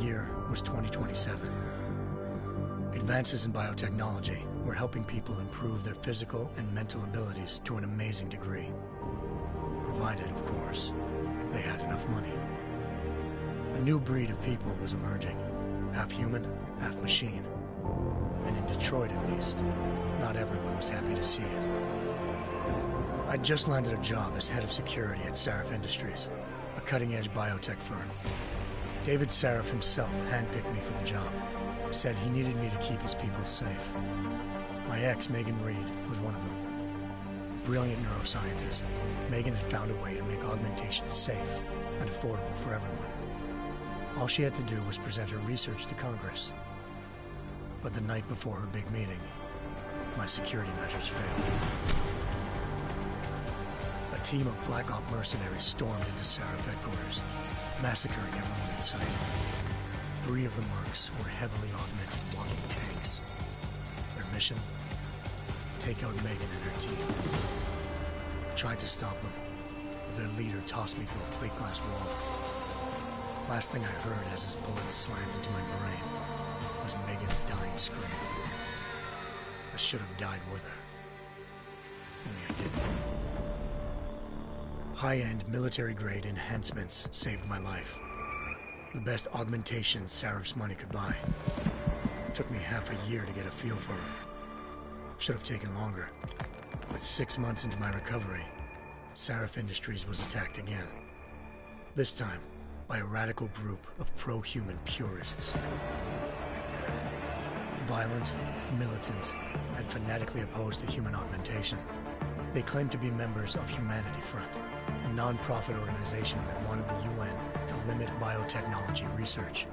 year was 2027. Advances in biotechnology were helping people improve their physical and mental abilities to an amazing degree. Provided, of course, they had enough money. A new breed of people was emerging, half human, half machine. And in Detroit, at least, not everyone was happy to see it. I'd just landed a job as head of security at Sarif Industries, a cutting-edge biotech firm. David Sarif himself handpicked me for the job, said he needed me to keep his people safe. My ex, Megan Reed, was one of them. Brilliant neuroscientist, Megan had found a way to make augmentation safe and affordable for everyone. All she had to do was present her research to Congress. But the night before her big meeting, my security measures failed. A team of Black Op mercenaries stormed into Sarif headquarters, massacring everyone in sight. 3 of the mercs were heavily augmented walking tanks. Their mission? Take out Megan and her team. I tried to stop them, but their leader tossed me through a plate glass wall. Last thing I heard as his bullets slammed into my brain was Megan's dying scream. I should have died with her. Only I didn't. High-end military-grade enhancements saved my life. The best augmentation Sarif's money could buy. It took me half a year to get a feel for them. Should have taken longer. But 6 months into my recovery, Sarif Industries was attacked again. This time, by a radical group of pro-human purists. Violent, militant, and fanatically opposed to human augmentation. They claimed to be members of Humanity Front, a non-profit organization that wanted the UN to limit biotechnology research.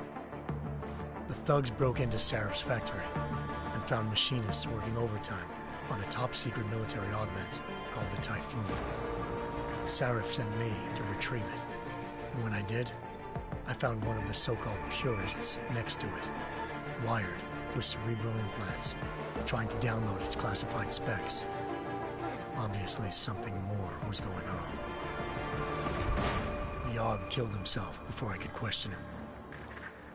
The thugs broke into Sarif's factory and found machinists working overtime on a top-secret military augment called the Typhoon. Sarif sent me to retrieve it, and when I did, I found one of the so-called purists next to it, wired with cerebral implants, trying to download its classified specs. Obviously, something more was going on. The AUG killed himself before I could question him.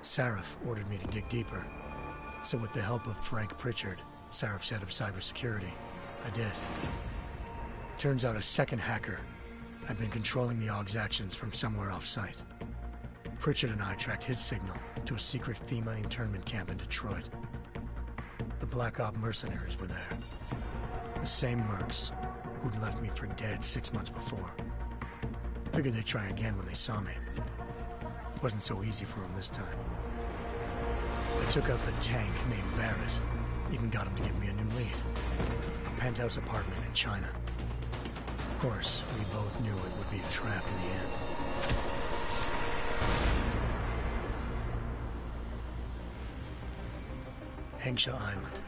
Sarif ordered me to dig deeper, so with the help of Frank Pritchard, Sarif's head of cybersecurity, I did. Turns out a second hacker had been controlling the AUG's actions from somewhere off-site. Pritchard and I tracked his signal to a secret FEMA internment camp in Detroit. The Black Op mercenaries were there. The same mercs who'd left me for dead 6 months before. Figured they'd try again when they saw me. It wasn't so easy for them this time. I took out the tank named Barrett, even got him to give me a new lead. A penthouse apartment in China. Of course, we both knew it would be a trap in the end. Hengsha Island,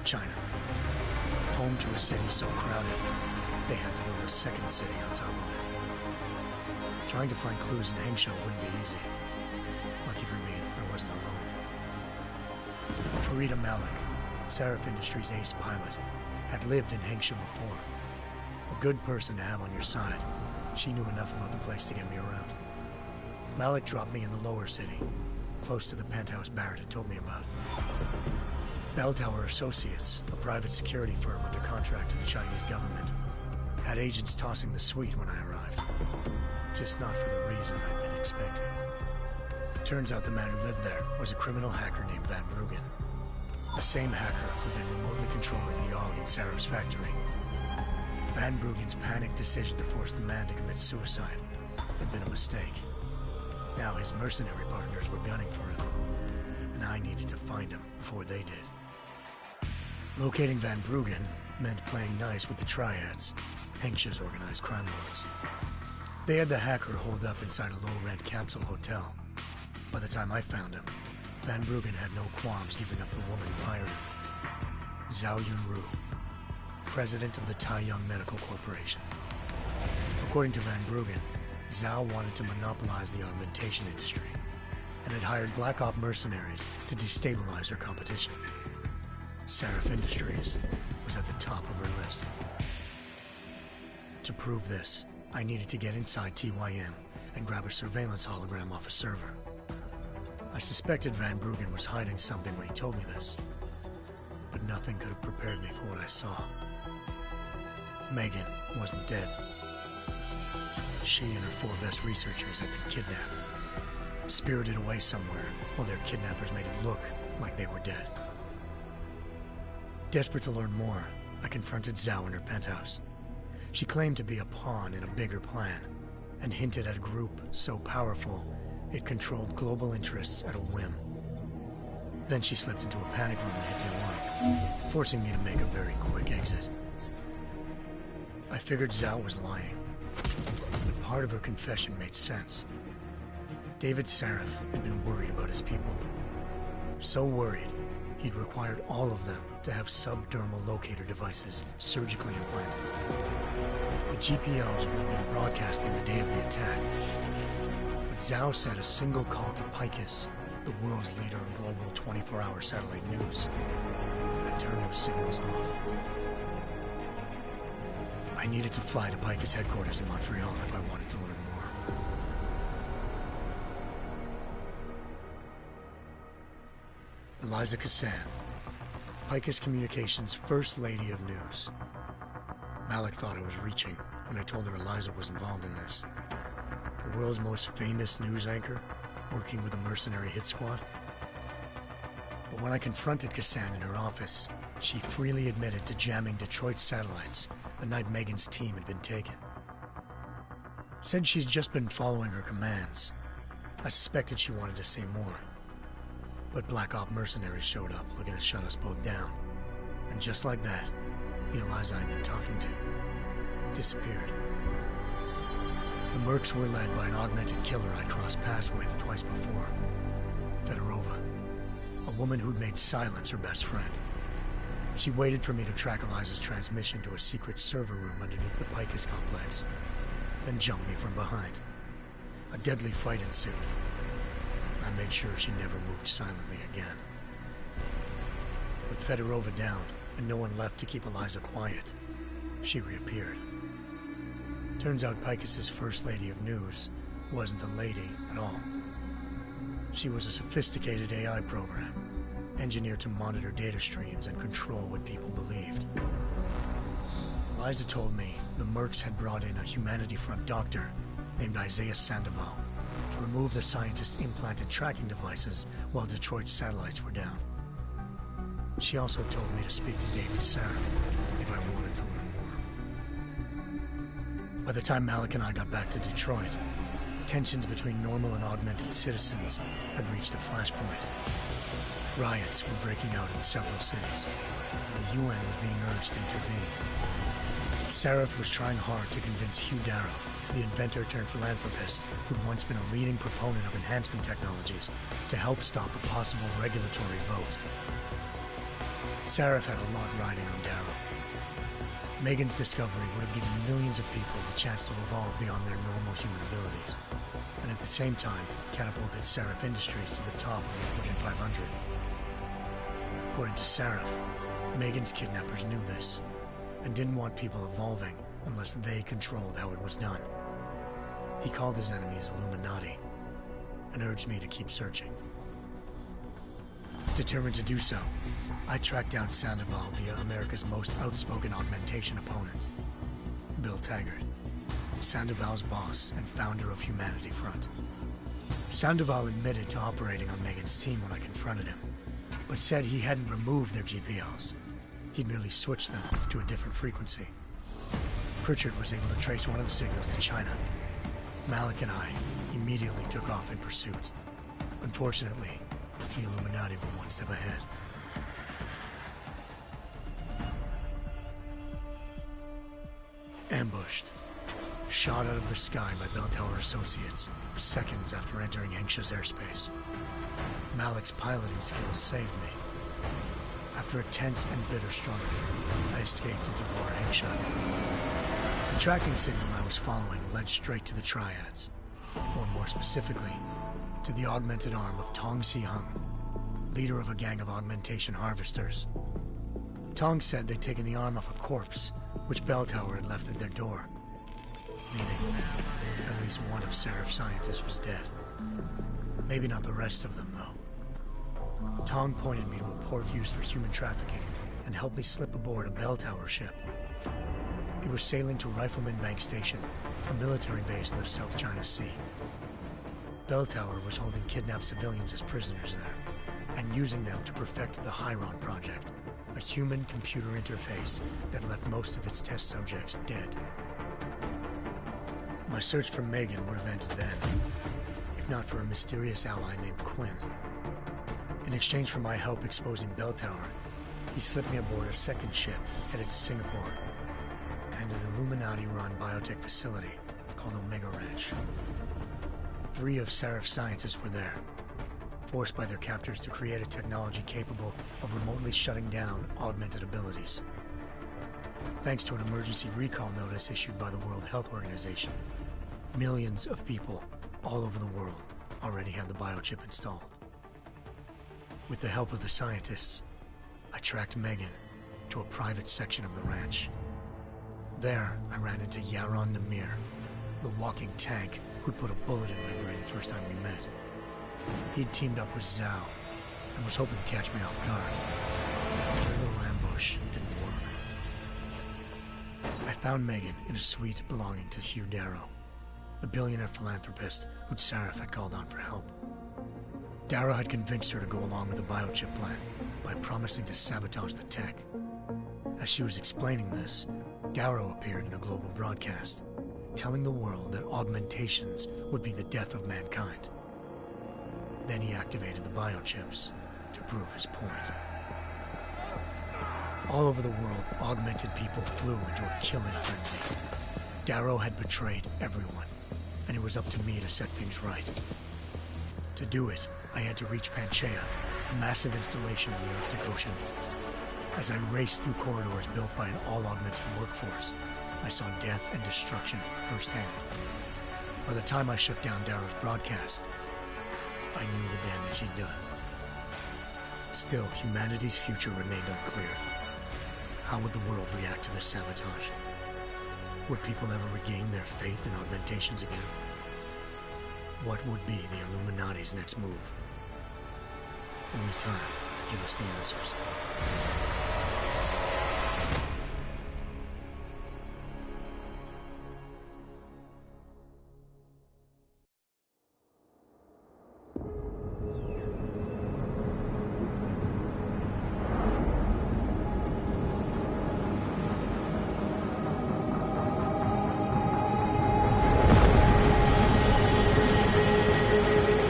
China. Home to a city so crowded, they had to build a second city on top of it. Trying to find clues in Hengsha wouldn't be easy. Lucky for me, I wasn't alone. Farida Malik, Sarif Industries' ace pilot, had lived in Hengsha before. A good person to have on your side. She knew enough about the place to get me around. Malik dropped me in the lower city, close to the penthouse Barrett had told me about. Bell Tower Associates, a private security firm under contract to the Chinese government, had agents tossing the suite when I arrived. Just not for the reason I'd been expecting. Turns out the man who lived there was a criminal hacker named Van Bruggen. The same hacker who'd been remotely controlling the AUG in Sarif's factory. Van Bruggen's panicked decision to force the man to commit suicide had been a mistake. Now his mercenary partners were gunning for him, and I needed to find him before they did. Locating Van Bruggen meant playing nice with the Triads, Hengsha's organized crime lords. They had the hacker holed up inside a low-rent capsule hotel. By the time I found him, Van Bruggen had no qualms giving up the woman who hired him. Zhao Yunru, president of the Taiyang Medical Corporation. According to Van Bruggen, Zhao wanted to monopolize the augmentation industry and had hired Black Op mercenaries to destabilize her competition. Sarif Industries was at the top of her list. To prove this, I needed to get inside TYM and grab a surveillance hologram off a server. I I suspected Van Bruggen was hiding something when he told me this, but nothing could have prepared me for what I saw. Megan wasn't dead. She and her 4 best researchers had been kidnapped, spirited away somewhere while their kidnappers made it look like they were dead. Desperate to learn more, I confronted Zhao in her penthouse. She claimed to be a pawn in a bigger plan, and hinted at a group so powerful it controlled global interests at a whim. Then she slipped into a panic room and hit the alarm, forcing me to make a very quick exit. I figured Zhao was lying, but part of her confession made sense. David Sarif had been worried about his people. So worried, he'd required all of them to have subdermal locator devices surgically implanted. The GPLs would have been broadcasting the day of the attack. But Zhao said a single call to Picus, the world's leader in global 24-hour satellite news, had turned those signals off. I needed to fly to Picus headquarters in Montreal if I wanted to learn more. Eliza Cassan, Picus Communications' First Lady of News. Malik thought I was reaching when I told her Eliza was involved in this. The world's most famous news anchor, working with a mercenary hit squad. But when I confronted Cassan in her office, she freely admitted to jamming Detroit's satellites the night Megan's team had been taken. Said she's just been following her commands. I suspected she wanted to say more. But Black Op mercenaries showed up looking to shut us both down. And just like that, the Eliza I'd been talking to disappeared. The Mercs were led by an augmented killer I crossed paths with twice before, Fedorova, a woman who'd made silence her best friend. She waited for me to track Eliza's transmission to a secret server room underneath the Picus complex, then jumped me from behind. A deadly fight ensued. I made sure she never moved silently again. With Fedorova down and no one left to keep Eliza quiet, she reappeared. Turns out Picus's First Lady of News wasn't a lady at all. She was a sophisticated AI program, engineered to monitor data streams and control what people believed. Eliza told me the Mercs had brought in a Humanity Front doctor named Isaiah Sandoval to remove the scientist's implanted tracking devices while Detroit's satellites were down. She also told me to speak to David Sarif if I wanted to learn more. By the time Malik and I got back to Detroit, tensions between normal and augmented citizens had reached a flashpoint. Riots were breaking out in several cities, and the UN was being urged to intervene. Sarif was trying hard to convince Hugh Darrow, the inventor-turned-philanthropist who'd once been a leading proponent of enhancement technologies, to help stop a possible regulatory vote. Sarif had a lot riding on Darrow. Megan's discovery would have given millions of people the chance to evolve beyond their normal human abilities, and at the same time catapulted Sarif Industries to the top of the Fortune 500. According to Sarif, Megan's kidnappers knew this, and didn't want people evolving unless they controlled how it was done. He called his enemies Illuminati, and urged me to keep searching. Determined to do so, I tracked down Sandoval via America's most outspoken augmentation opponent, Bill Taggart, Sandoval's boss and founder of Humanity Front. Sandoval admitted to operating on Megan's team when I confronted him, but said he hadn't removed their GPLs. He'd merely switched them to a different frequency. Pritchard was able to trace one of the signals to China. Malik and I immediately took off in pursuit. Unfortunately, the Illuminati were one step ahead. Ambushed. Shot out of the sky by Bell Tower Associates, seconds after entering Hengsha's airspace. Malik's piloting skills saved me. After a tense and bitter struggle, I escaped into Lower Hengsha. The tracking signal I was following led straight to the Triads, or more specifically, to the augmented arm of Tong Si-hung, leader of a gang of augmentation harvesters. Tong said they'd taken the arm off a corpse, which Bell Tower had left at their door, meaning at least one of Sarif's scientists was dead. Maybe not the rest of them, though. Tong pointed me to a port used for human trafficking and helped me slip aboard a bell tower ship. It was sailing to Rifleman Bank Station, a military base in the South China Sea. Bell Tower was holding kidnapped civilians as prisoners there, and using them to perfect the Chiron Project, a human-computer interface that left most of its test subjects dead. My search for Megan would have ended then, if not for a mysterious ally named Quinn. In exchange for my help exposing Bell Tower, he slipped me aboard a second ship headed to Singapore, and an Illuminati-run biotech facility called Omega Ranch. 3 of Seraph's scientists were there, forced by their captors to create a technology capable of remotely shutting down augmented abilities. Thanks to an emergency recall notice issued by the World Health Organization, millions of people all over the world already had the biochip installed. With the help of the scientists, I tracked Megan to a private section of the ranch. There, I ran into Yaron Namir, the walking tank who'd put a bullet in my brain the first time we met. He'd teamed up with Zhao and was hoping to catch me off guard. Their little ambush didn't work. I found Megan in a suite belonging to Hugh Darrow, the billionaire philanthropist who'd Seraph had called on for help. Darrow had convinced her to go along with the biochip plan by promising to sabotage the tech. As she was explaining this, Darrow appeared in a global broadcast, telling the world that augmentations would be the death of mankind. Then he activated the biochips to prove his point. All over the world, augmented people flew into a killing frenzy. Darrow had betrayed everyone, and it was up to me to set things right. To do it, I had to reach Panchaea, a massive installation in the Arctic Ocean. As I raced through corridors built by an all-augmented workforce, I saw death and destruction firsthand. By the time I shut down Darrow's broadcast, I knew the damage he'd done. Still, humanity's future remained unclear. How would the world react to this sabotage? Would people ever regain their faith in augmentations again? What would be the Illuminati's next move? Only time will give us the answers.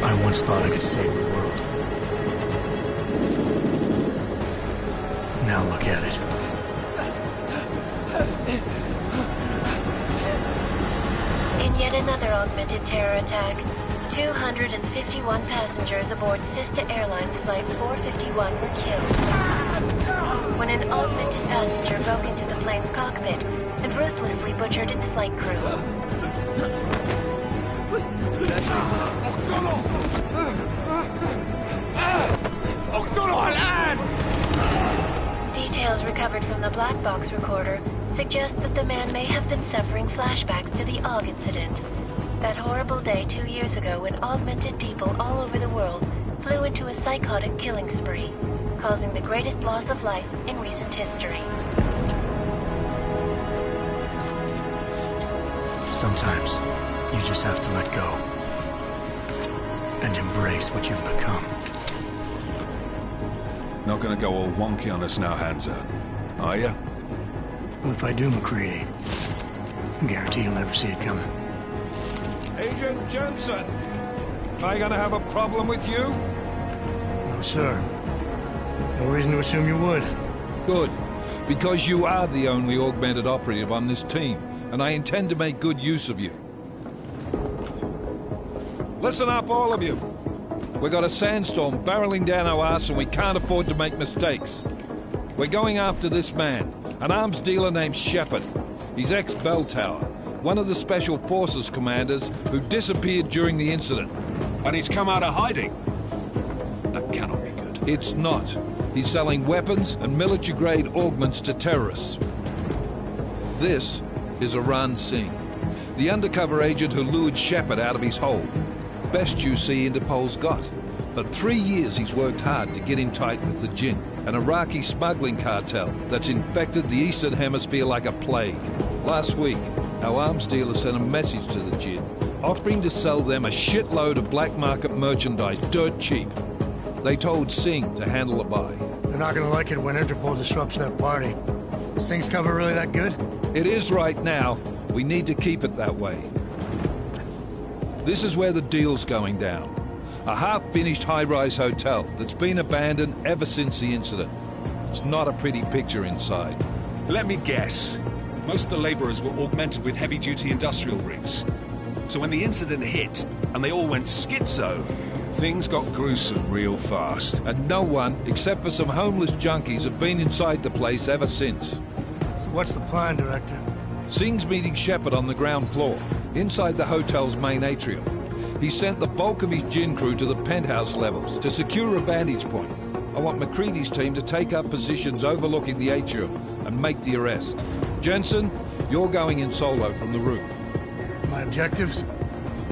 I once thought I could save the world. Now look at it. In yet another augmented terror attack, 251 passengers aboard Sister Airlines Flight 451 were killed when an augmented passenger broke into the plane's cockpit and ruthlessly butchered its flight crew. Details recovered from the black box recorder suggest that the man may have been suffering flashbacks to the AUG incident. That horrible day 2 years ago when augmented people all over the world flew into a psychotic killing spree, causing the greatest loss of life in recent history. Sometimes, you just have to let go and embrace what you've become. Not gonna go all wonky on us now, Hansa, are you? Well, if I do, McCready, I guarantee you'll never see it coming. Agent Jensen, am I gonna have a problem with you? No, sir. No reason to assume you would. Good, because you are the only augmented operative on this team, and I intend to make good use of you. Listen up, all of you. We got a sandstorm barreling down our arse and we can't afford to make mistakes. We're going after this man, an arms dealer named Shepard. He's ex-Bell Tower, one of the Special Forces commanders who disappeared during the incident. And he's come out of hiding. That cannot be good. It's not. He's selling weapons and military-grade augments to terrorists. This is Aran Singh, the undercover agent who lured Shepard out of his hole. Best you see Interpol's got. For 3 years he's worked hard to get in tight with the Jinn, an Iraqi smuggling cartel that's infected the Eastern Hemisphere like a plague. Last week, our arms dealer sent a message to the Jinn, offering to sell them a shitload of black market merchandise dirt cheap. They told Singh to handle the buy. They're not gonna like it when Interpol disrupts their party. Is Singh's cover really that good? It is right now. We need to keep it that way. This is where the deal's going down. A half-finished high-rise hotel that's been abandoned ever since the incident. It's not a pretty picture inside. Let me guess. Most of the laborers were augmented with heavy-duty industrial rigs. So when the incident hit, and they all went schizo, things got gruesome real fast. And no one, except for some homeless junkies, have been inside the place ever since. So what's the plan, Director? Singh's meeting Shepard on the ground floor, inside the hotel's main atrium. He sent the bulk of his Jinn crew to the penthouse levels to secure a vantage point. I want McCready's team to take up positions overlooking the atrium and make the arrest. Jensen, you're going in solo from the roof. My objectives?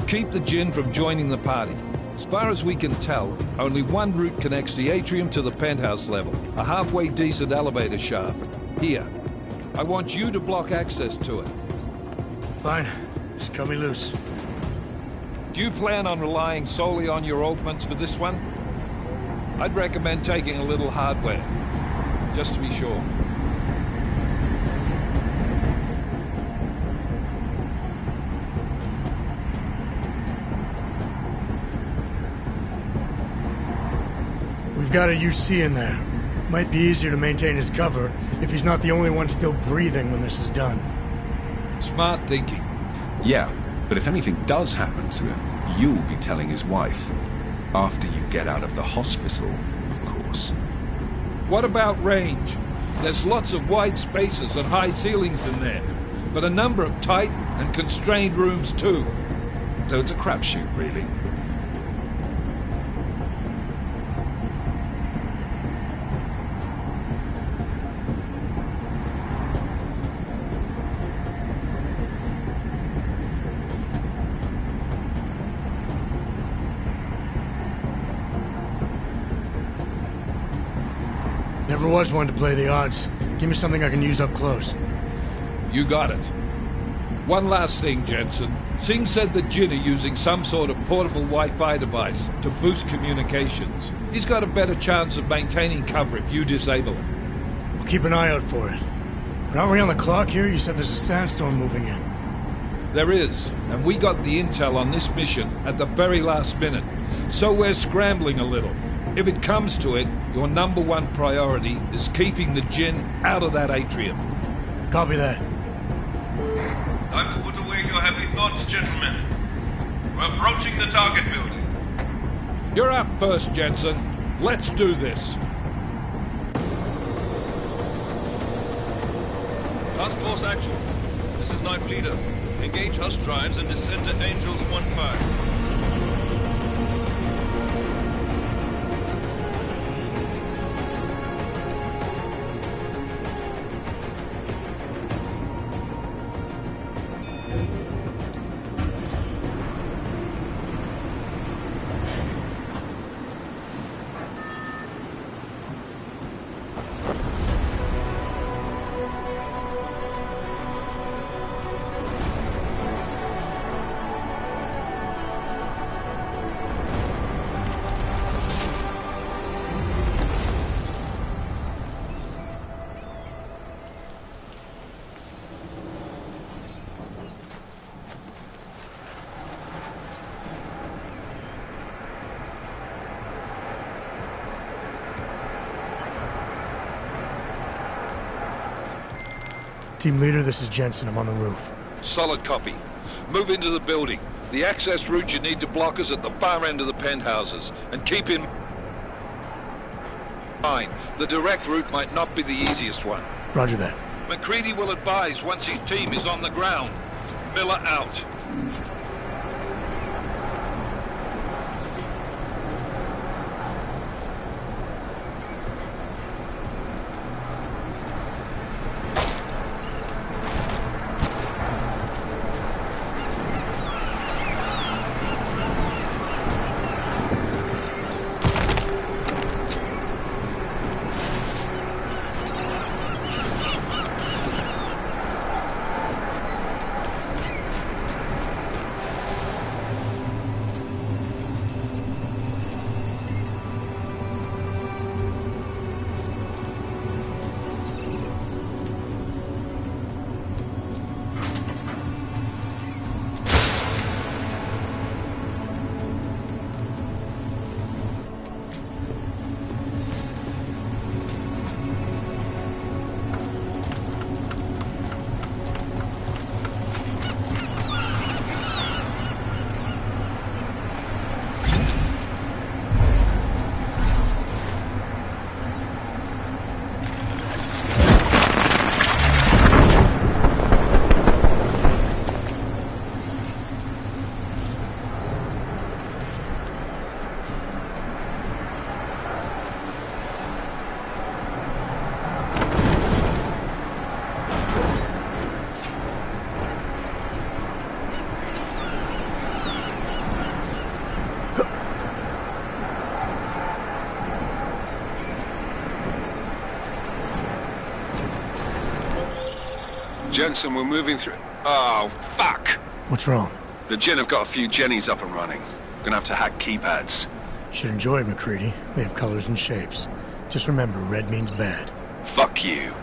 Keep the Jinn from joining the party. As far as we can tell, only one route connects the atrium to the penthouse level, a halfway decent elevator shaft. Here. I want you to block access to it. Fine. Just cut me loose. Do you plan on relying solely on your augments for this one? I'd recommend taking a little hardware, just to be sure. We've got a UC in there. Might be easier to maintain his cover if he's not the only one still breathing when this is done. Smart thinking. Yeah, but if anything does happen to him, you'll be telling his wife. After you get out of the hospital, of course. What about range? There's lots of wide spaces and high ceilings in there, but a number of tight and constrained rooms too. So it's a crapshoot, really. Never was one to play the odds. Give me something I can use up close. You got it. One last thing, Jensen. Singh said the Jinn are using some sort of portable Wi-Fi device to boost communications. He's got a better chance of maintaining cover if you disable it. We'll keep an eye out for it. But aren't we on the clock here? You said there's a sandstorm moving in. There is, and we got the intel on this mission at the very last minute. So we're scrambling a little. If it comes to it, your number one priority is keeping the Jinn out of that atrium. Copy that. Time to put away your heavy thoughts, gentlemen. We're approaching the target building. You're up first, Jensen. Let's do this. Task Force action. This is Knife Leader. Engage Hush drives and descend to Angels 1-5. Team leader, this is Jensen. I'm on the roof. Solid copy. Move into the building. The access route you need to block is at the far end of the penthouses. And keep in mind, the direct route might not be the easiest one. Roger that. McCready will advise once his team is on the ground. Miller out. Jensen, we're moving through... Oh, fuck! What's wrong? The Jinn have got a few Jennies up and running. We're gonna have to hack keypads. Should enjoy it, McCready. They have colors and shapes. Just remember, red means bad. Fuck you.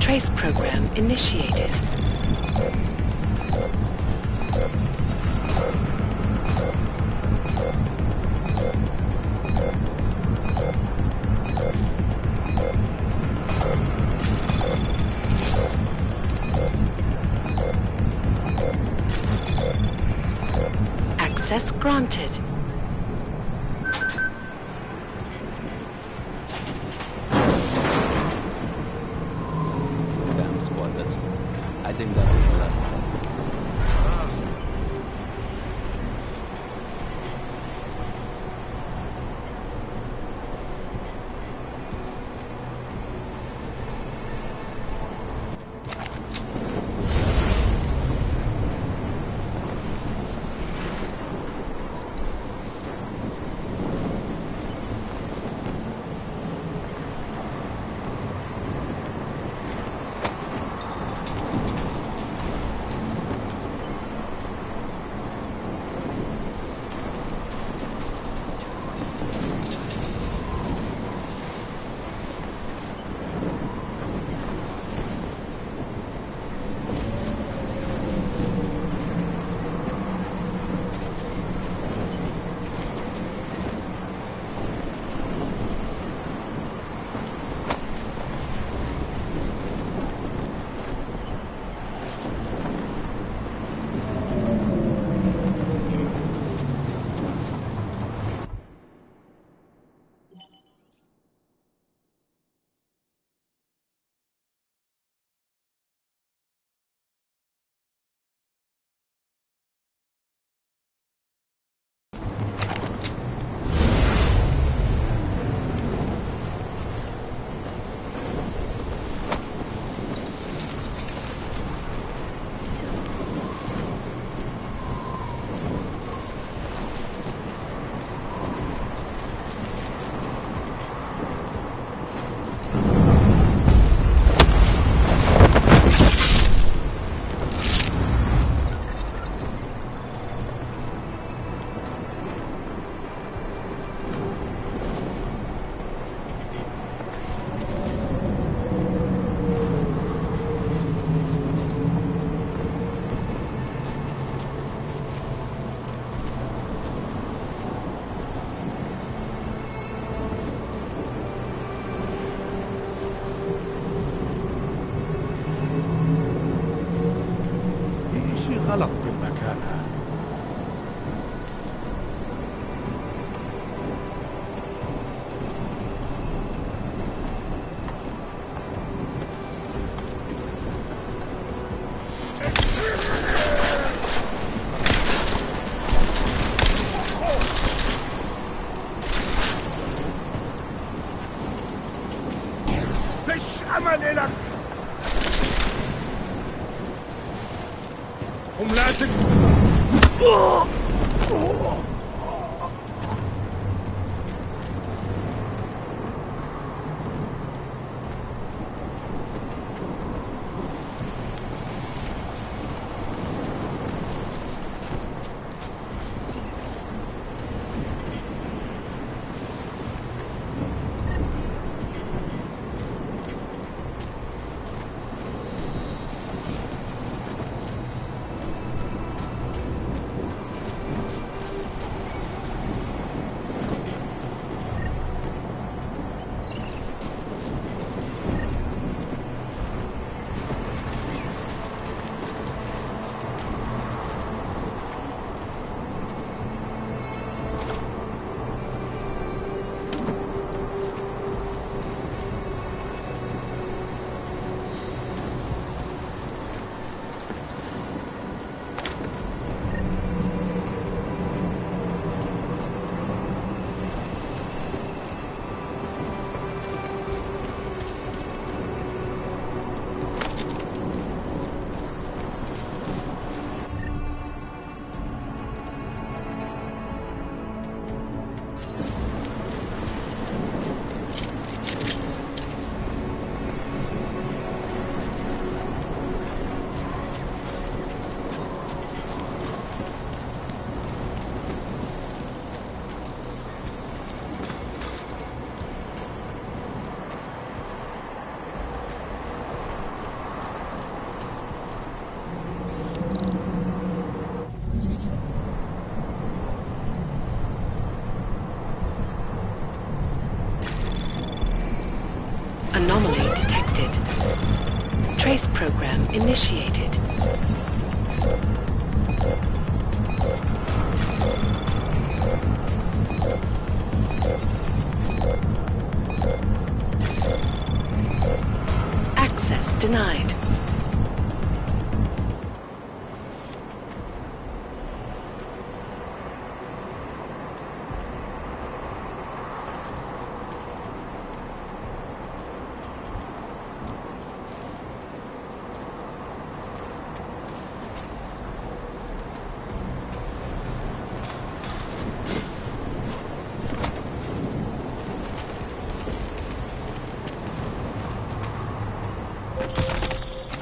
trace program initiated. Access granted. Damn squatters. I think that was the last one. غلط بالمكان هذا. فيش أمل لك. هم لازم Anomaly detected. Trace program initiated. Access denied.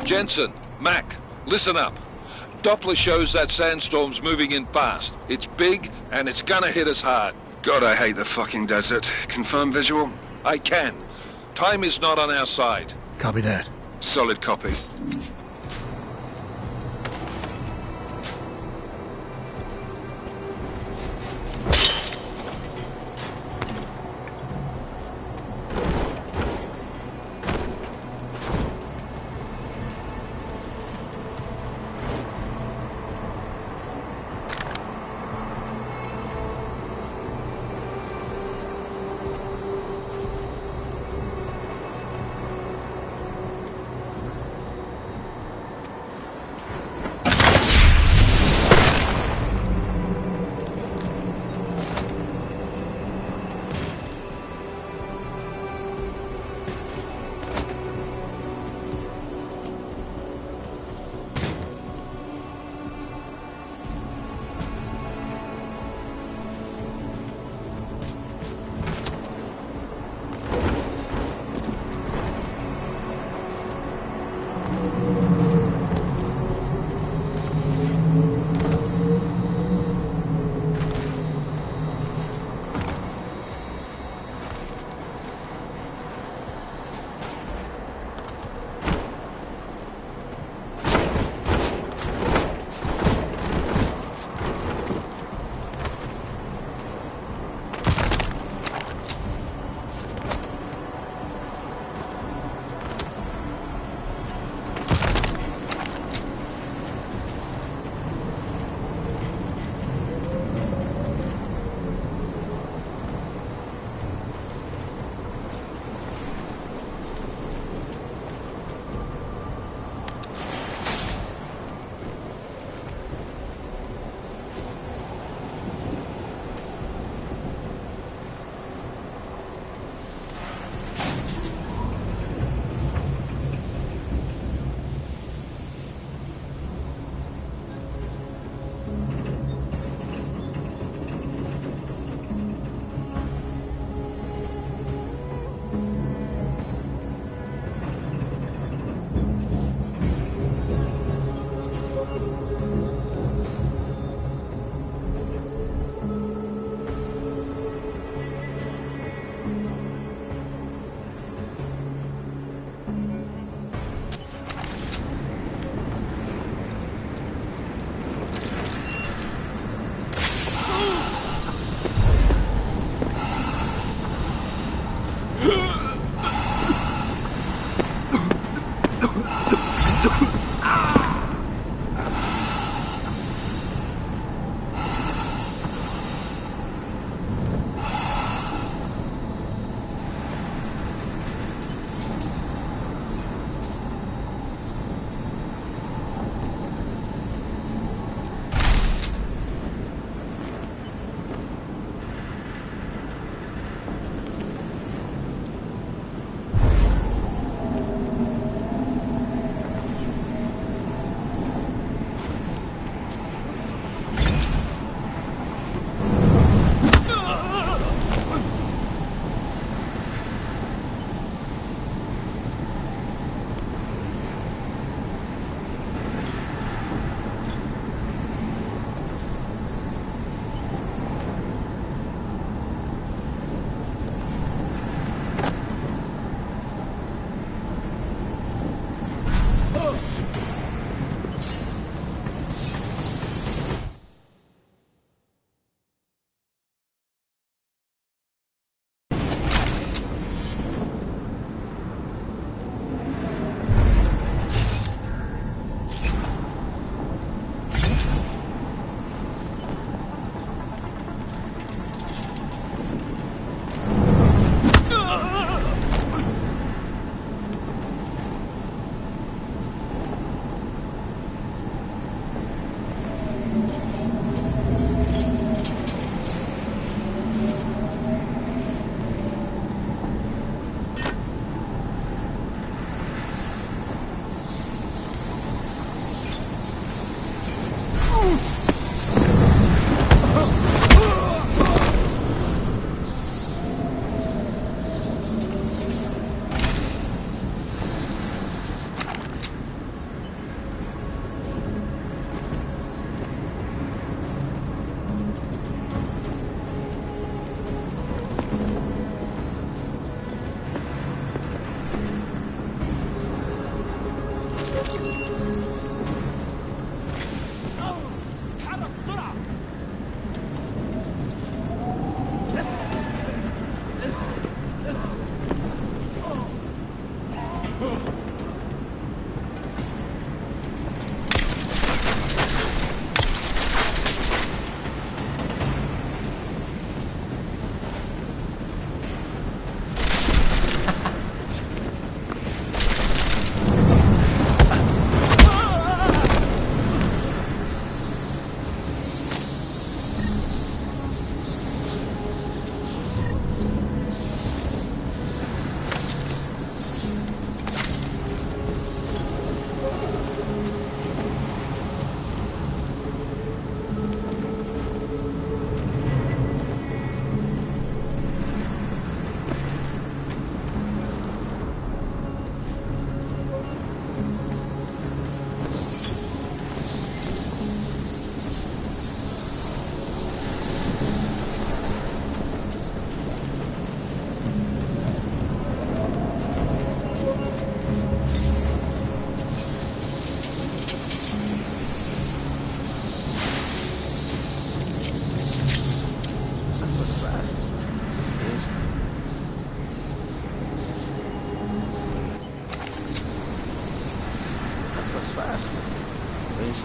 Jensen, Mac, listen up. Doppler shows that sandstorm's moving in fast. It's big, and it's gonna hit us hard. God, I hate the fucking desert. Confirm visual? I can. Time is not on our side. Copy that. Solid copy.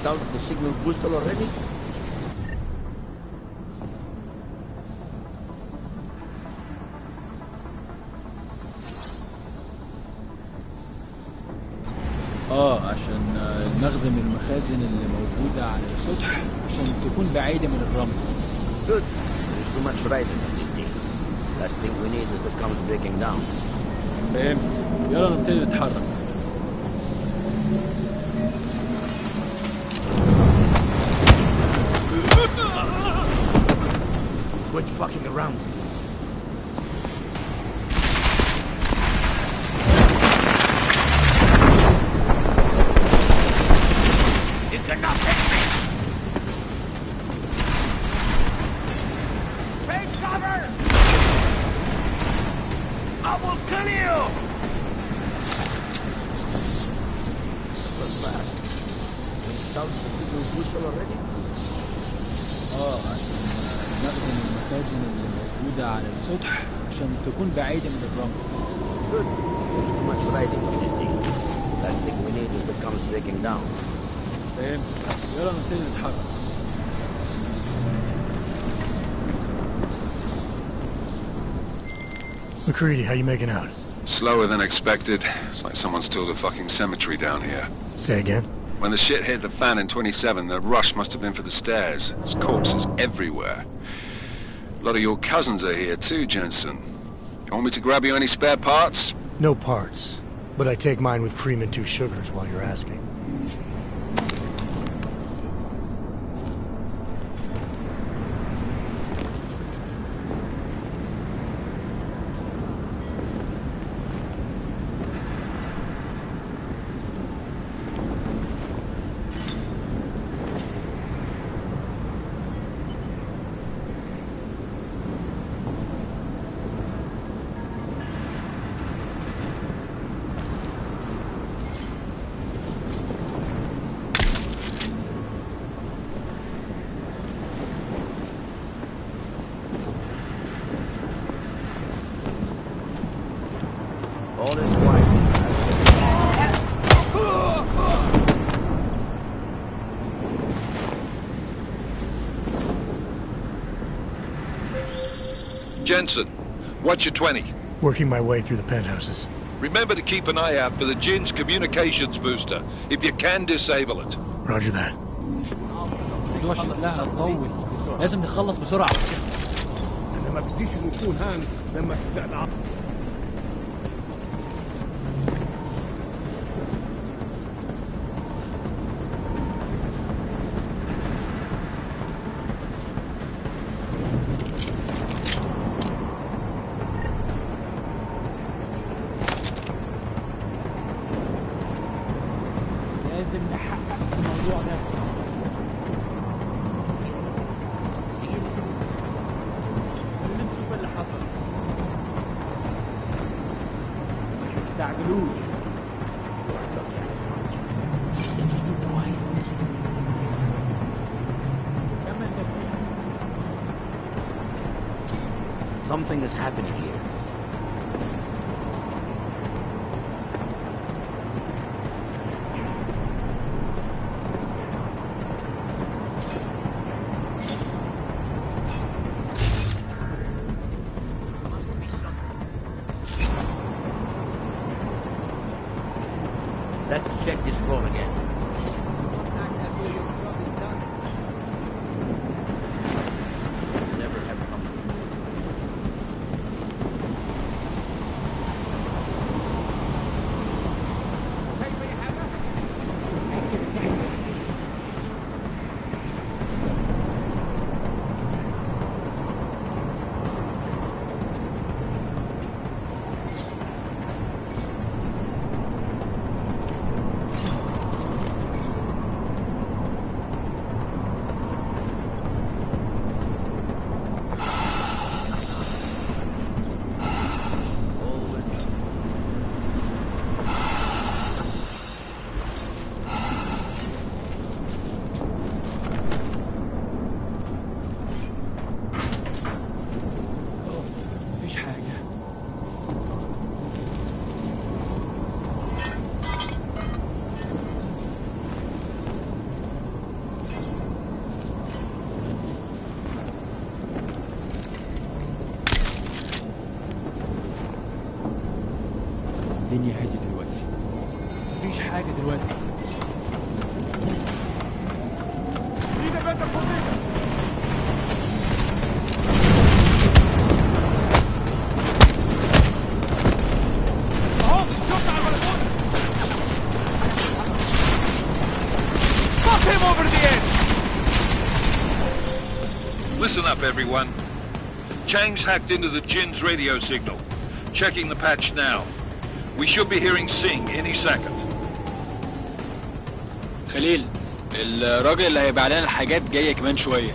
Installed the signal booster already? عشان نخزن المخازن اللي موجودة على السطح عشان تكون بعيدة من الرمل. Good. There's too much riding on this thing. Last thing we need is the comet breaking down. فهمت. يلا نبتدي نتحرك. Quit fucking around. You cannot take me! Take cover! I will kill you! What's that? Installed the signal booster already? عشان نخزن المخازن اللي موجودة على السطح عشان تكون بعيدة من الرمل. Good. There's too much riding on this thing. Last thing we need is the comet breaking down. فهمت. يلا نبتدي نتحرك. McCready, how you making out? Slower than expected. It's like someone's tilled a fucking cemetery down here. Say again? When the shit hit the fan in 27, the rush must have been for the stairs. There's corpses everywhere. A lot of your cousins are here too, Jensen. You want me to grab you any spare parts? No parts. But I take mine with cream and 2 sugars while you're asking. All is quiet. Jensen, what's your 20? Working my way through the penthouses. Remember to keep an eye out for the Jin's communications booster. If you can, disable it. Roger that. الموضوع شكلها تطول. لازم نخلص بسرعة. أنا ما بديش نكون هان لما تبدأ العصر. لازم نحقق في الموضوع ده. خلينا نشوف اللي حصل. ما تستعجلوش. كمل تفكير. Something is happening here. Let's check this floor again. Never have come. الدنيا هادية دلوقتي، مفيش حاجة دلوقتي. Listen up, everyone. Chang's hacked into the Jin's radio signal. Checking the patch now. We should be hearing Sing any second. خليل، الراجل اللي هيبيع لنا الحاجات جاية كمان شوية.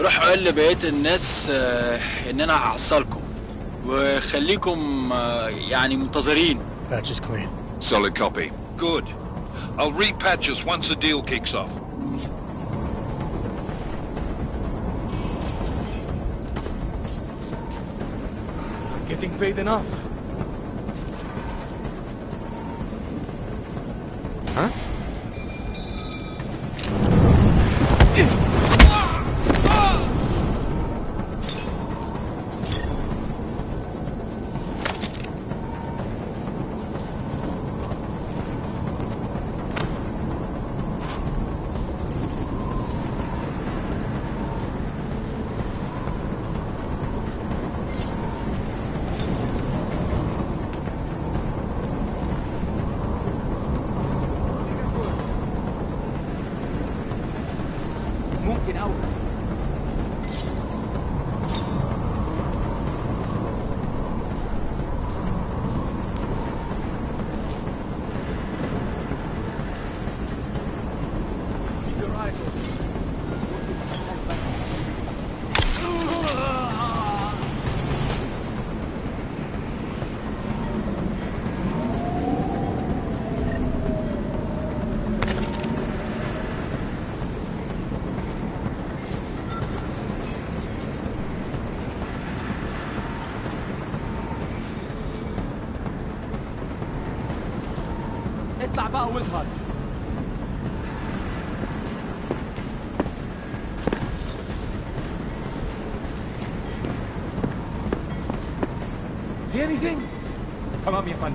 روح قول لبقية الناس ان انا هحصلكم وخليكم يعني منتظرين. Patch is clean. Solid copy. Good. I'll repatch us once the deal kicks off. Getting paid enough. Huh? اطلع بقى واظهر. See anything? تمام يا فندم.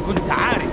كنت عارف.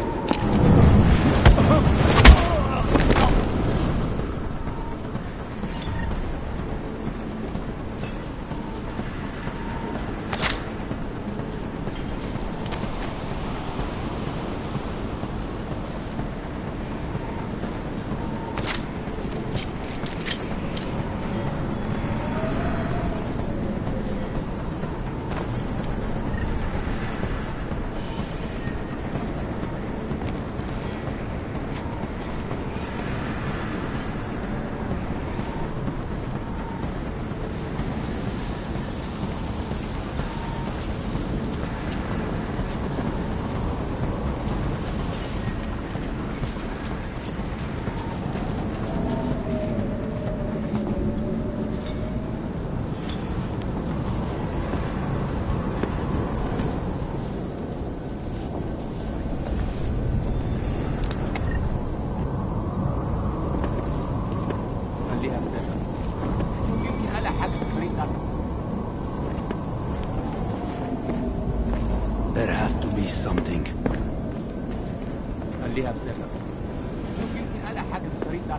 There has to be something. خليها في سرك. شوف يمكن ألاقي حاجة في الطريق ده.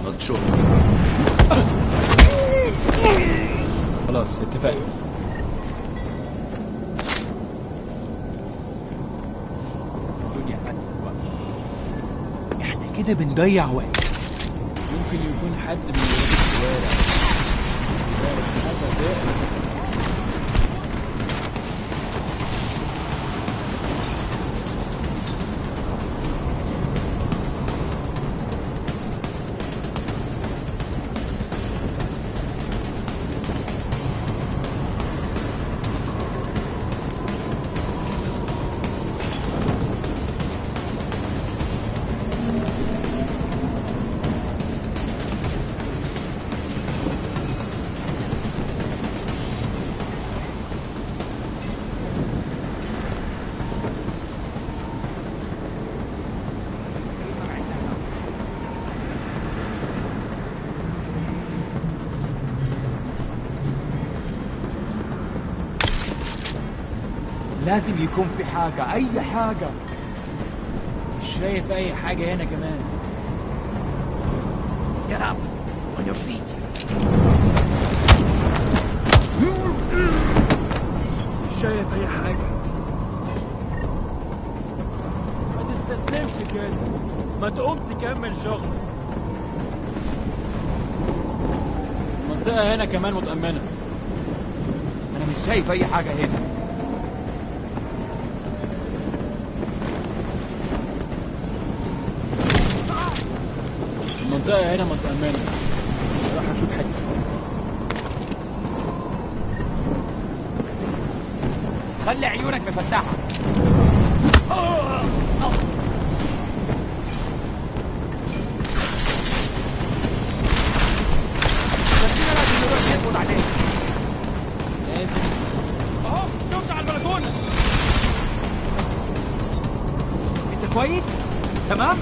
Not sure. خلاص اتفقنا. احنا كده بنضيع وقت. ممكن يكون حد من ولاد الشوارع. لازم يكون في حاجة، أي حاجة. مش شايف أي حاجة هنا كمان. Get up! On your feet! مش شايف أي حاجة. ما تستسلمش كده، ما تقوم تكمل شغل. المنطقة هنا كمان متأمنة. أنا مش شايف أي حاجة هنا. المنطقة هنا متأمنة. راح أشوف حتة. خلي عيونك مفتحة. بس لازم نروح نقبض عليه. لازم. أهو شفت على البلكونة. أنت كويس؟ تمام؟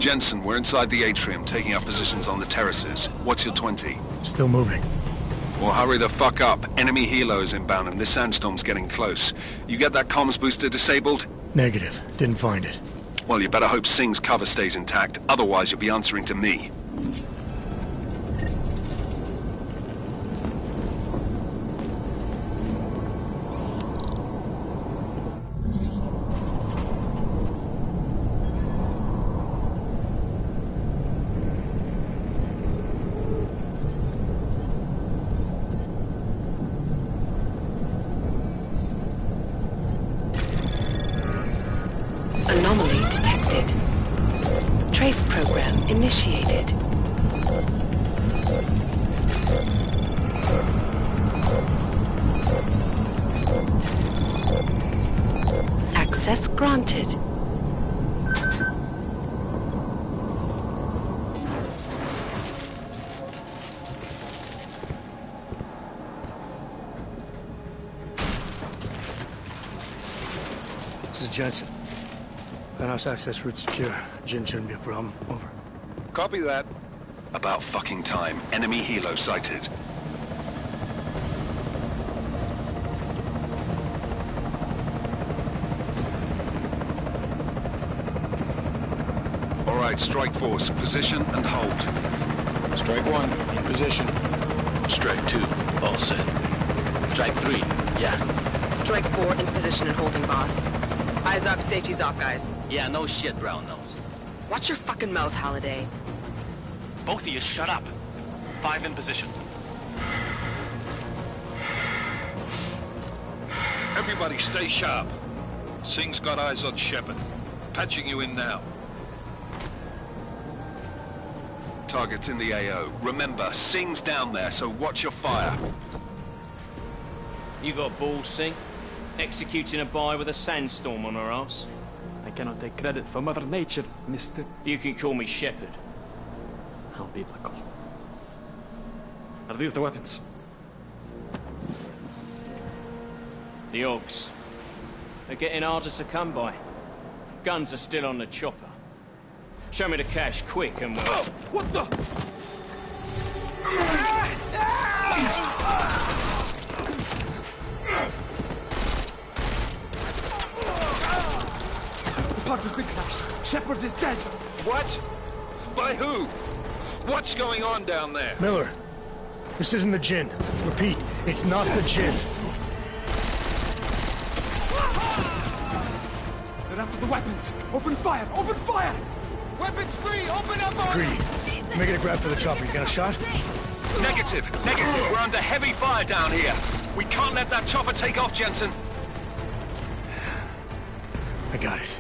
Jensen, we're inside the atrium, taking up positions on the terraces. What's your 20? Still moving. Well, hurry the fuck up. Enemy helos inbound and this sandstorm's getting close. You get that comms booster disabled? Negative. Didn't find it. Well, you better hope Singh's cover stays intact. Otherwise, you'll be answering to me. Anomaly detected. Trace program initiated. Access granted. This is Jensen. Penthouse access route secure. Jin shouldn't be a problem. Over. Copy that. About fucking time. Enemy helo sighted. All right, strike force. Position and hold. Strike 1, in position. Strike 2, all set. Strike 3, yeah. Strike 4, in position and holding, boss. Eyes up, safety's off, guys. Yeah, no shit, brown nose. Watch your fucking mouth, Halliday. Both of you, shut up. 5 in position. Everybody stay sharp. Singh's got eyes on Shepard. Patching you in now. Target's in the AO. Remember, Singh's down there, so watch your fire. You got balls, Singh? Executing a buy with a sandstorm on our ass? I cannot take credit for Mother Nature, mister. You can call me Shepard. How biblical. Are these the weapons? The Augs. They're getting harder to come by. Guns are still on the chopper. Show me the cash, quick, and we'll... What the? The part has been crashed. Shepard is dead. What? By who? What's going on down there? Miller, this isn't the Jinn. Repeat, it's not the Jinn. They're after the weapons. Open fire! Open fire! Weapons free! Open up on Greedy. Make it a grab for the chopper. You got a shot? Negative. We're under heavy fire down here. We can't let that chopper take off, Jensen. I got it.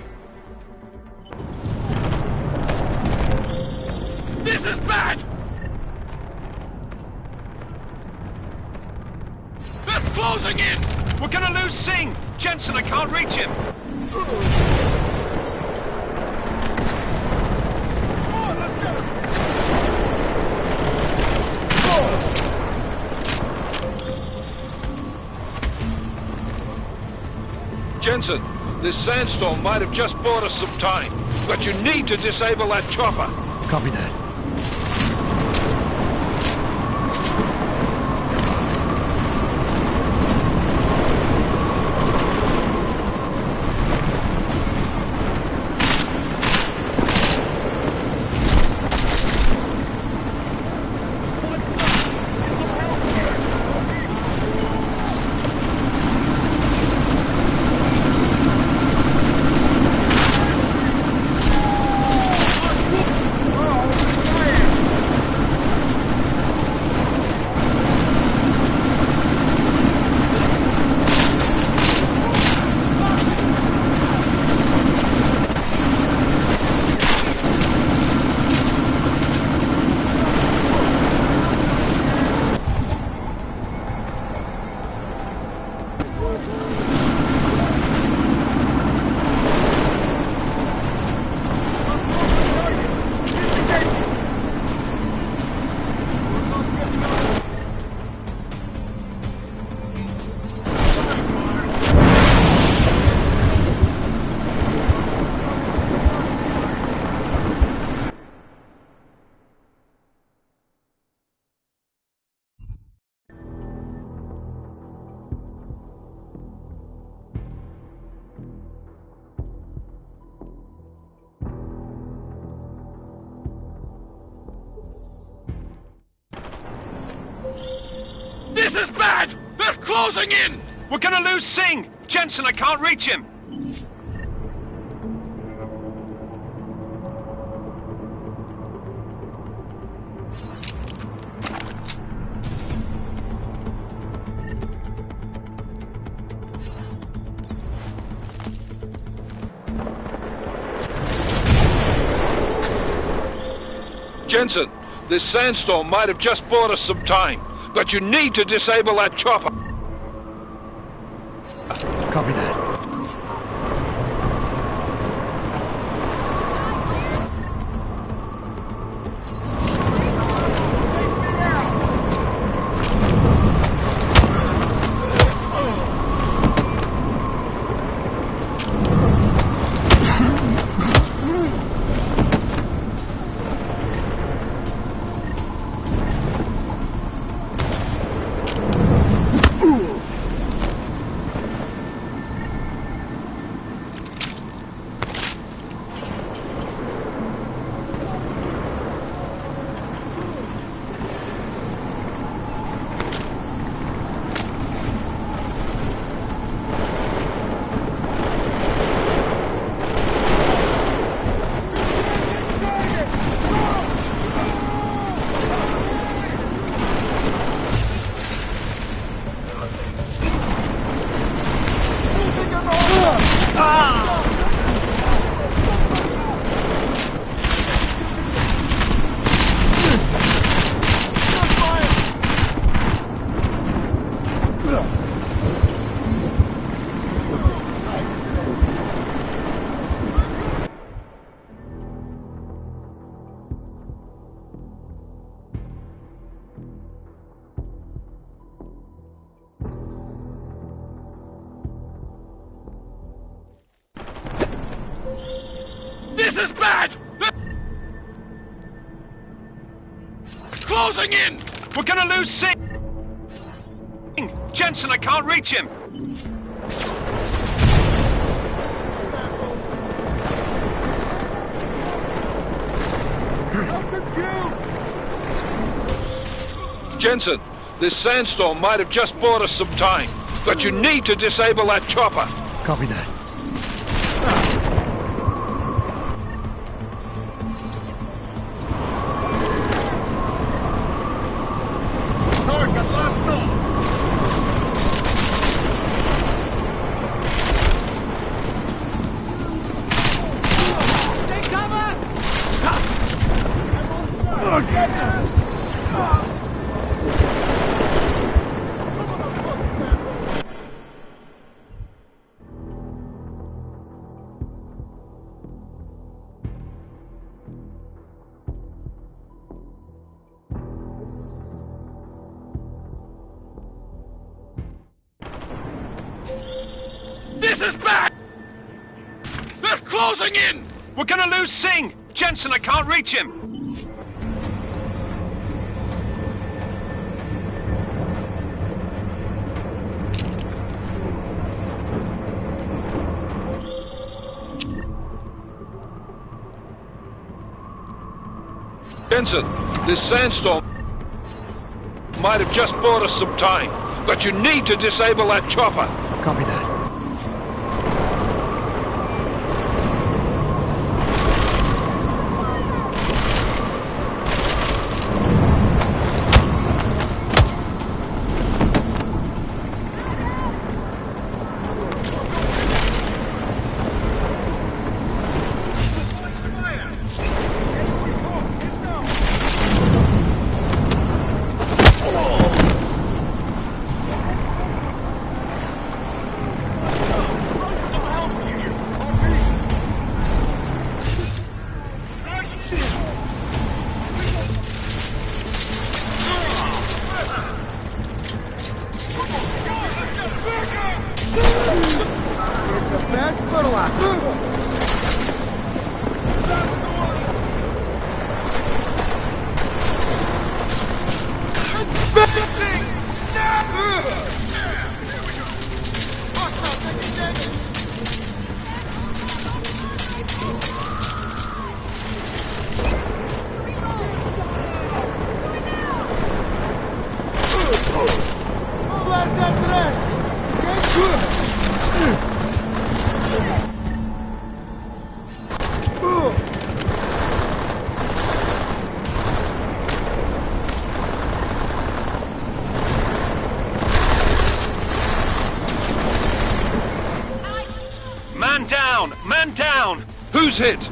This is bad! They're closing in! We're gonna lose Singh! Jensen, I can't reach him! Jensen, this sandstorm might have just bought us some time, but you need to disable that chopper. Copy that. This is bad! They're closing in! We're gonna lose Singh! Jensen, I can't reach him! Jensen, this sandstorm might have just bought us some time, but you need to disable that chopper. Copy that. This is bad! closing in! We're gonna lose Singh! Jensen, I can't reach him! Jensen, this sandstorm might have just bought us some time, but you need to disable that chopper. Copy that. This is bad! They're closing in! We're gonna lose Singh! Jensen, I can't reach him! Jensen, this sandstorm might have just bought us some time, but you need to disable that chopper. Copy that. Man down! Who's hit?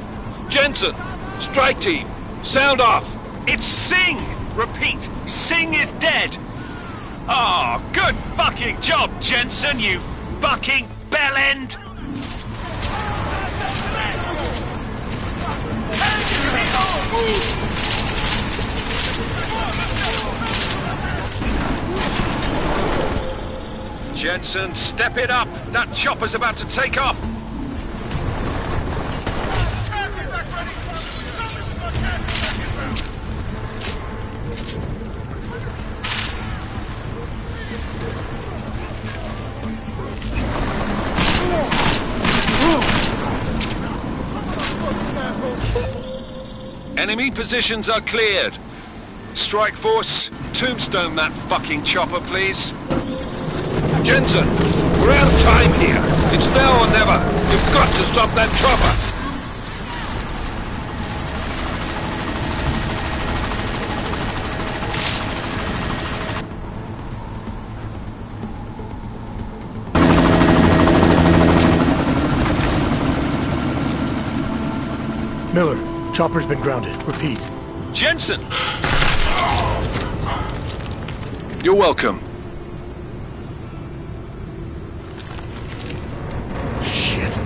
Jensen! Strike team! Sound off! It's Singh! Repeat, Singh is dead! Oh, good fucking job, Jensen, you fucking bellend! Jensen, step it up! That chopper's about to take off! Enemy positions are cleared. Strike Force, tombstone that fucking chopper, please. Jensen, we're out of time here. It's now or never. You've got to stop that chopper. Miller, chopper's been grounded. Repeat. Jensen! You're welcome. Shit.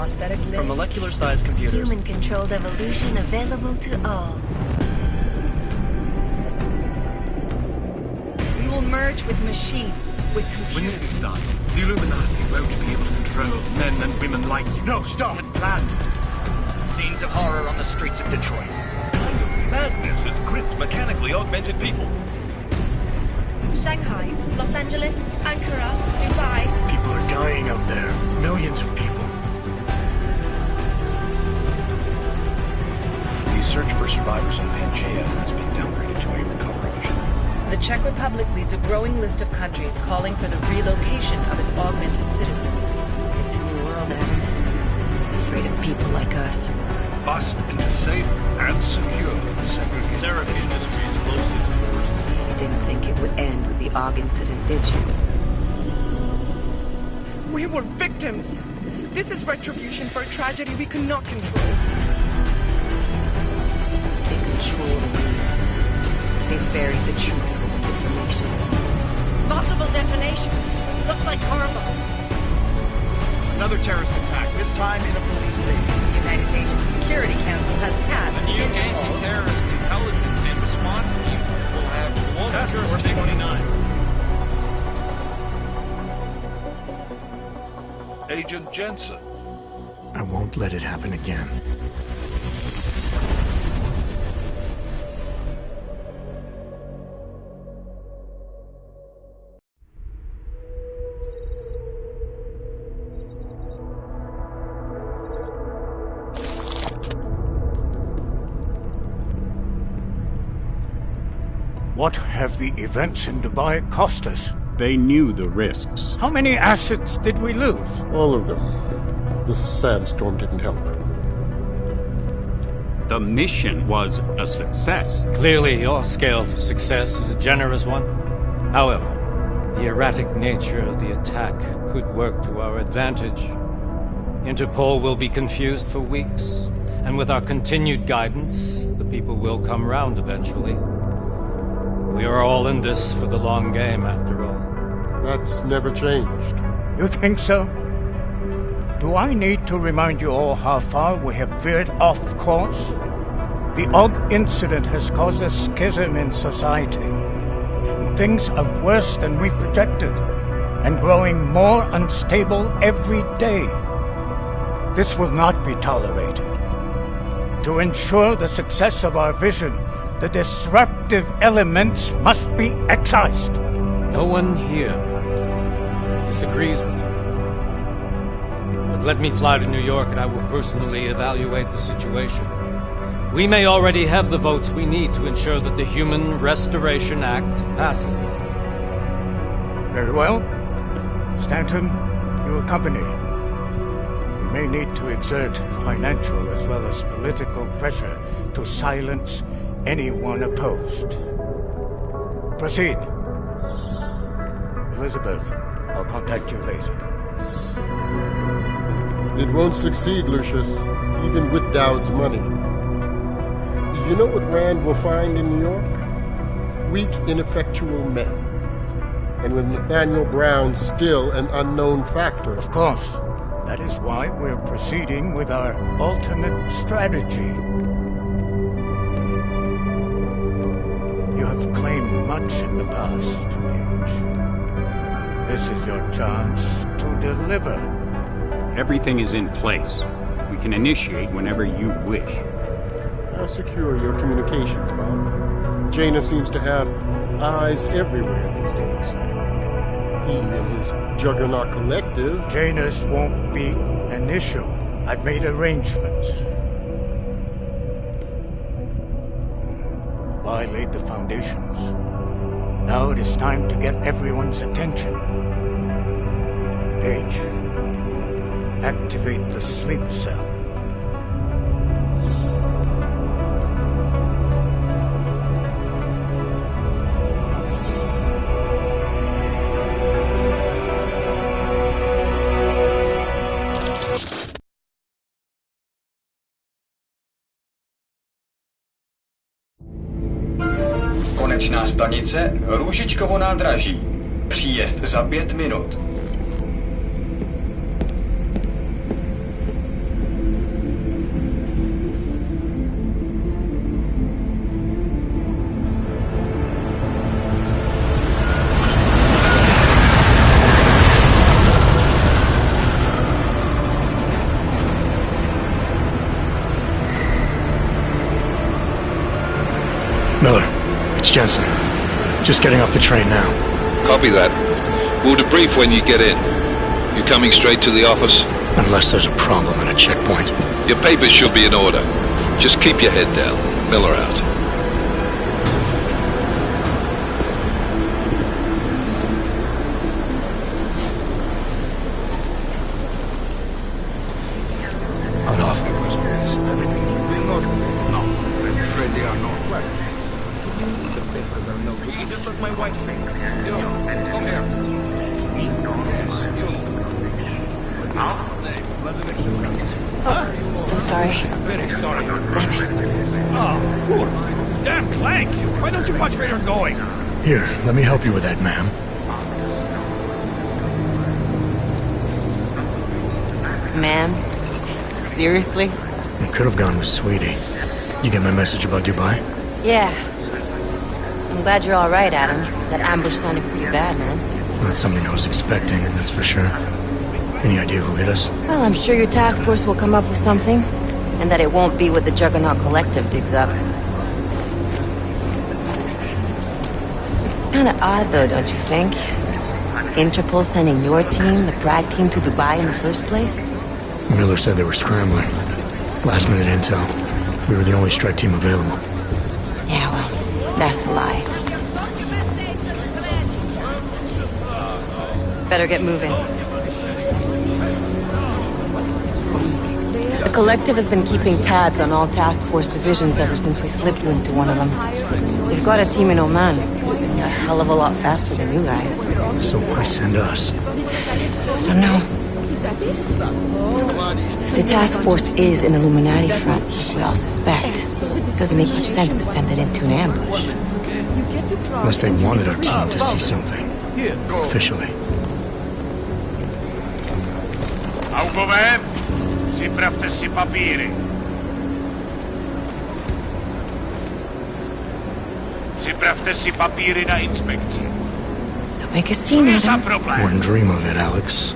prosthetic limbs. From molecular-sized computers. Human-controlled evolution available to all. We will merge with machines, with computers. When this is done, the Illuminati won't be able to control men and women like you. No, stop! And planned. Scenes of horror on the streets of Detroit. Kind of madness has gripped mechanically augmented people. Shanghai, Los Angeles, Ankara, Dubai. People are dying out there. Millions of people. The search for survivors in Pangaea has been downgraded to a recovery mission. The Czech Republic leads a growing list of countries calling for the relocation of its augmented citizens. It's a new world, Adam. It's afraid of people like us. Bust into safe and secure Seraphim Industries closely. You didn't think it would end with the AUG incident, did you? We were victims. This is retribution for a tragedy we cannot control. They control the news. They bury the truth with disinformation. Multiple detonations. Looks like car bombs. Another terrorist attack, this time in a police station. The United Nations Security Council has passed A new anti-terrorist intelligence and response team will have global jurisdiction. 29. Agent Jensen. I won't let it happen again. What have the events in Dubai cost us? They knew the risks. How many assets did we lose? All of them. This sandstorm didn't help. The mission was a success. Clearly, your scale for success is a generous one. However, the erratic nature of the attack could work to our advantage. Interpol will be confused for weeks, and with our continued guidance, the people will come round eventually. We are all in this for the long game, after all. That's never changed. You think so? Do I need to remind you all how far we have veered off course? The AUG incident has caused a schism in society. Things are worse than we projected, and growing more unstable every day. This will not be tolerated. To ensure the success of our vision, the disruptive elements must be excised. No one here disagrees with you. But let me fly to New York and I will personally evaluate the situation. We may already have the votes we need to ensure that the Human Restoration Act passes. Very well. Stanton, you accompany. We may need to exert financial as well as political pressure to silence anyone opposed. Proceed. Elizabeth, I'll contact you later. It won't succeed, Lucius, even with Dowd's money. You know what Rand will find in New York? Weak, ineffectual men. And with Nathaniel Brown still an unknown factor. Of course. That is why we're proceeding with our alternate strategy. You have claimed much in the past, Paige. This is your chance to deliver. Everything is in place. We can initiate whenever you wish. How secure your communications, Bob? Jaina seems to have eyes everywhere these days. He and his Juggernaut Collective... Janus won't be an issue. I've made arrangements. I laid the foundations. Now it is time to get everyone's attention. Paige, activate the sleep cell. Konečná stanice Růžičkovo nádraží. Příjezd za 5 minut. Jensen. Just getting off the train now. Copy that. We'll debrief when you get in. You coming straight to the office? Unless there's a problem at a checkpoint. Your papers should be in order. Just keep your head down. Miller out. On off. No, I'm afraid they are not. The papers are no good. You just let my wife think. Yo, come here. Oh, so sorry. Very sorry. Damn it. Oh, poor. Damn Clank! Why don't you watch where you're going? Here, let me help you with that, ma'am. Man? Seriously? It could have gone with Sweetie. You get my message about Dubai? Yeah. I'm glad you're alright, Adam. That ambush sounded pretty bad, man. Not something I was expecting, that's for sure. Any idea who hit us? Well, I'm sure your task force will come up with something. And that it won't be what the Juggernaut Collective digs up. Kinda odd, though, don't you think? Interpol sending your team, the Bragg team, to Dubai in the first place? Miller said they were scrambling. Last minute intel. We were the only strike team available. Yeah, well, that's a lie. Better get moving. The Collective has been keeping tabs on all task force divisions ever since we slipped you into one of them. They've got a team in Oman. They're a hell of a lot faster than you guys. So why send us? I don't know. If the task force is an Illuminati front, we all suspect, it doesn't make much sense to send it into an ambush. Unless they wanted our team to see something. Officially. Augovem, připravte si papíry. Připravte si papíry na inspekci. Don't make a scene, Adam. Wouldn't dream of it, Alex.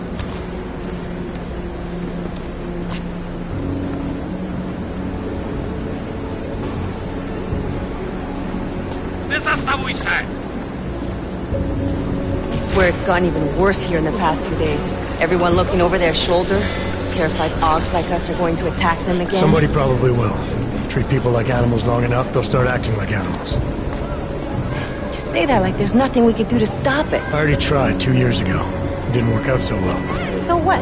Nezastavuj se! I swear it's gotten even worse here in the past few days. Everyone looking over their shoulder. Terrified Augs like us are going to attack them again. Somebody probably will. Treat people like animals long enough, they'll start acting like animals. You say that like there's nothing we could do to stop it. I already tried 2 years ago. It didn't work out so well. So what?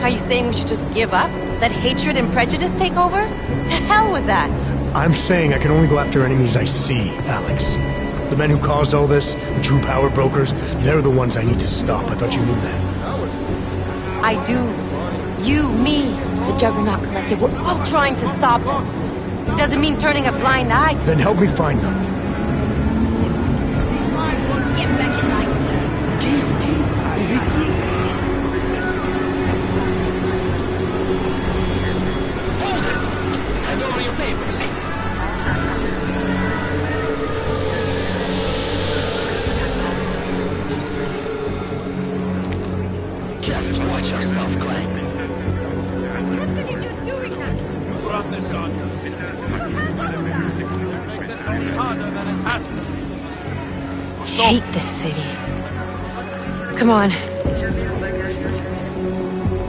Are you saying we should just give up? Let hatred and prejudice take over? To hell with that! I'm saying I can only go after enemies I see, Alex. The men who caused all this, the true power brokers, they're the ones I need to stop. I thought you knew that. I do. You, me, the Juggernaut Collective, we're all trying to stop them. It doesn't mean turning a blind eye to Then help me find them. Just watch yourself, Clank. You brought this on I hate this city. Come on.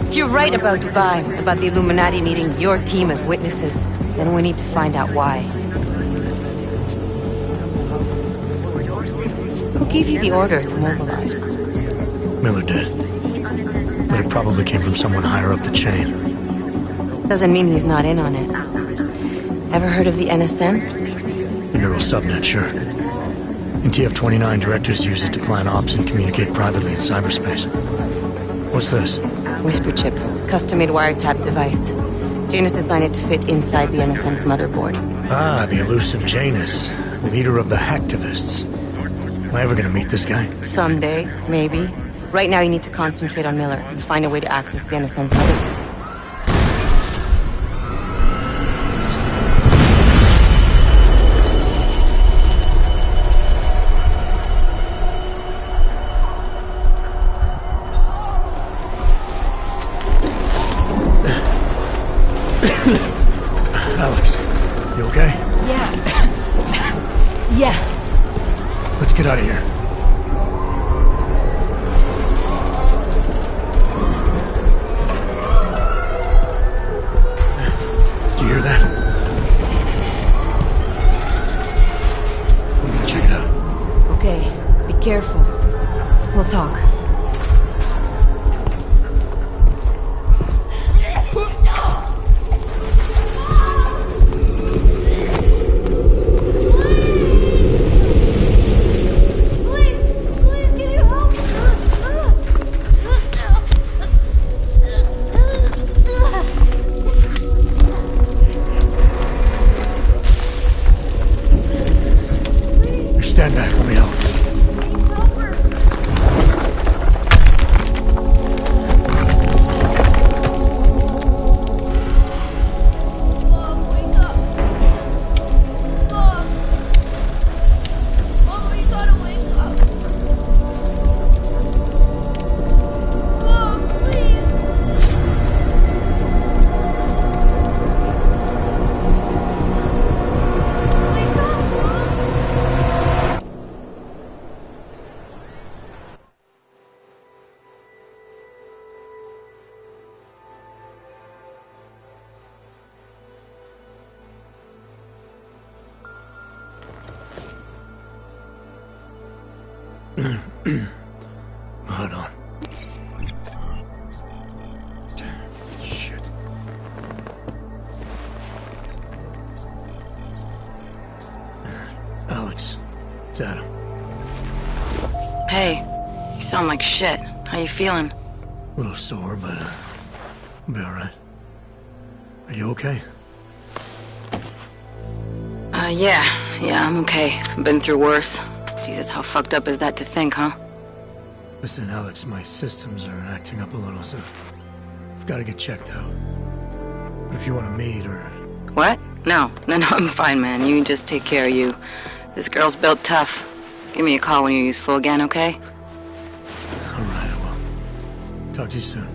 If you're right about Dubai, about the Illuminati needing your team as witnesses, then we need to find out why. Who gave you the order to mobilize? Miller did. But it probably came from someone higher up the chain. Doesn't mean he's not in on it. Ever heard of the NSN? The neural subnet, sure. In TF-29, directors use it to plan ops and communicate privately in cyberspace. What's this? Whisper chip. Custom-made wiretap device. Janus designed it to fit inside the NSN's motherboard. Ah, the elusive Janus. Leader of the hacktivists. Am I ever gonna meet this guy? Someday, maybe. Right now you need to concentrate on Miller and find a way to access the NSN's motherboard. Alex, you okay? Yeah. Yeah. Let's get out of here. Do you hear that? We're gonna check it out. Okay, be careful. We'll talk. Stand back, let me help. Hold on. Shit. Alex, it's Adam. Hey, you sound like shit. How you feeling? A little sore, but I'll be alright. Are you okay? Yeah, I'm okay. I've been through worse. Jesus, how fucked up is that to think, huh? Listen, Alex, my systems are acting up a little, so I've got to get checked out. But if you want to meet or... What? No, I'm fine, man. You just take care of you. This girl's built tough. Give me a call when you're useful again, okay? Alright, I will. Talk to you soon.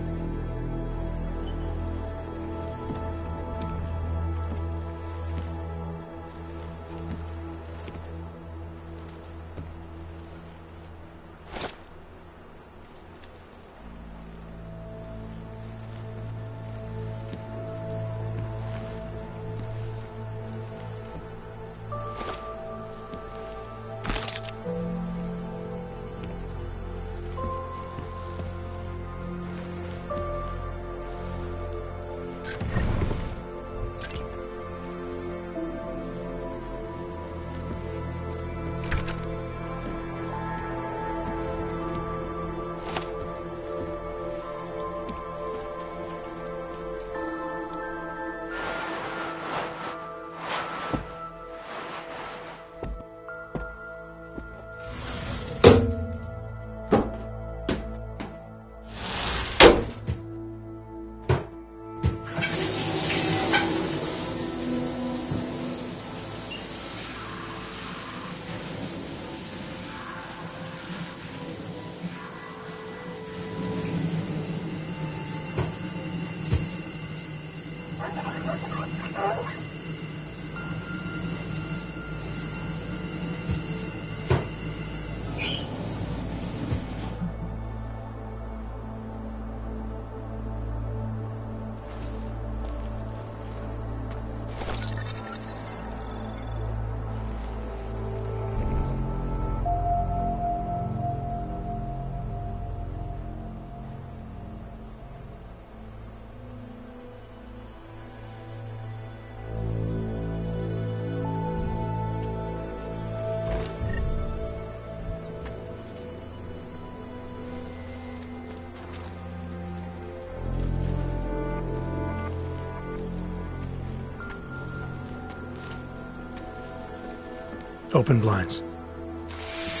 Open blinds.